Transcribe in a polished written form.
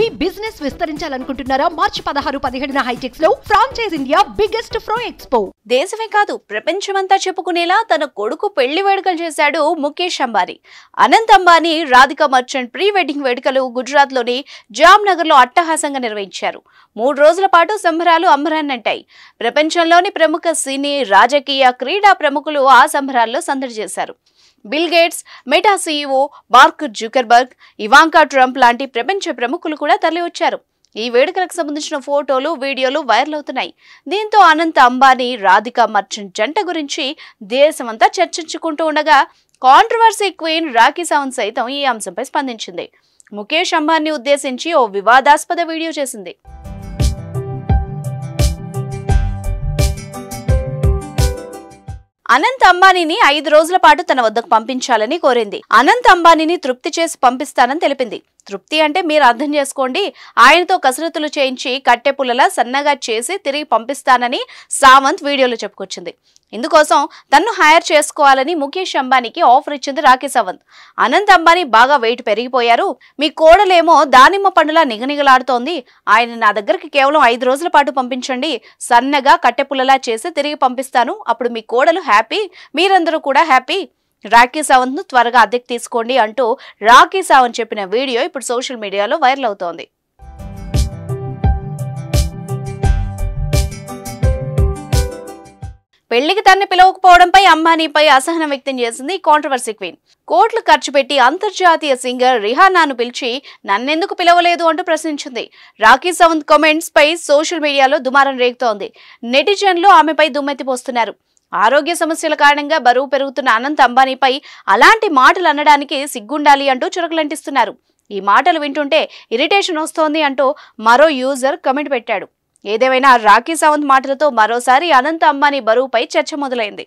మీ business విస్తరించాలనుకుంటున్నారా? మార్చి 16-17న హైటెక్స్ లో franchise India biggest ఫ్రో expo. దేశమే కాదు ప్రపంచమంతా చెప్పుకునేలా తన కొడుకు పెళ్లి వేడుకలు చేశాడు Mukesh Ambani. Anant Ambani Radhika merchant pre wedding వేడుకలు గుజరాత్ లోని జామ్నగర్ లో అట్టహాసంగా నిర్వహించారు. 3 రోజుల పాటు సంబరాలు అంబరాన్నంటాయి. ప్రపంచంలోని ప్రముఖ సినీ, రాజకీయ, క్రీడా ప్రముఖులు ఆ సంబరాల్లో సందడి చేశారు. Bill gates, meta CEO mark Zuckerberg, Ivanka Trump లాంటి ప్రపంచ ప్రముఖులు కూడా తరలివచ్చారు. ఈ వేడుకలకు సంబంధించిన ఫోటోలు, వీడియోలు వైరల్ అవుతున్నాయి. దీంతో అనంత్ అంబానీ, రాధికా మర్చెంట్ జంట గురించి దేశమంతా చర్చించుకుంటూ ఉండగా కాంట్రవర్సీ క్వీన్ రాఖీ సావంత్ సైతం ఈ అంశంపై స్పందించింది. ముఖేష్ అంబానీ ఉద్దేశించి ఓ వివాదాస్పద వీడియో చేసింది. అనంత్ అంబానీని 5 రోజుల పాటు తన వద్దకు పంపించాలని కోరింది. అనంత్ అంబానీని తృప్తి చేసి పంపిస్తానని తెలిపింది. తృప్తి అంటే మీరు అర్థం చేసుకోండి. ఆయనతో కసరత్తులు చేయించి కట్టె పుల్లలా సన్నగా చేసి తిరిగి పంపిస్తానని సావంత్ వీడియోలో చెప్పుకొచ్చింది. ఇందుకోసం తన్ను హైర్ చేసుకోవాలని ముఖేష్ అంబానీకి ఆఫర్ ఇచ్చింది రాఖీ సావంత్. అనంత్ అంబానీ బాగా వెయిట్ పెరిగిపోయారు, మీ కోడలేమో దానిమ్మ పండులా నిగనిగలాడుతోంది, ఆయన నా దగ్గరికి కేవలం 5 రోజుల పాటు పంపించండి, సన్నగా కట్టె పుల్లలా చేసి తిరిగి పంపిస్తాను, అప్పుడు మీ కోడలు హ్యాపీ, మీరందరూ కూడా హ్యాపీ, రాఖీ సావంత్ ను త్వరగా అద్దెకు తీసుకోండి అంటూ రాఖీ సావంత్ చెప్పిన వీడియో ఇప్పుడు సోషల్ మీడియాలో వైరల్ అవుతోంది. పెళ్లికి తనని పిలవకపోవడంపై అంబానీపై అసహనం వ్యక్తం చేసింది కాంట్రవర్సీ క్వీన్. కోట్లు ఖర్చు పెట్టి అంతర్జాతీయ సింగర్ రిహానాను పిలిచి నన్నెందుకు పిలవలేదు అంటూ ప్రశ్నించింది. రాఖీ సావంత్ కామెంట్స్ పై సోషల్ మీడియాలో దుమారం రేగుతోంది. నెటిజన్లు ఆమెపై దుమ్మెత్తిపోస్తున్నారు. ఆరోగ్య సమస్యల కారణంగా బరువు పెరుగుతున్న అనంత్ అంబానీపై అలాంటి మాటలు అనడానికి సిగ్గుండాలి అంటూ చురకలంటిస్తున్నారు. ఈ మాటలు వింటుంటే ఇరిటేషన్ వస్తోంది అంటూ మరో యూజర్ కమెంట్ పెట్టాడు. ఏదేమైనా రాఖీ సావంత్ మాటలతో మరోసారి అనంత్ అంబానీ బరువుపై చర్చ మొదలైంది.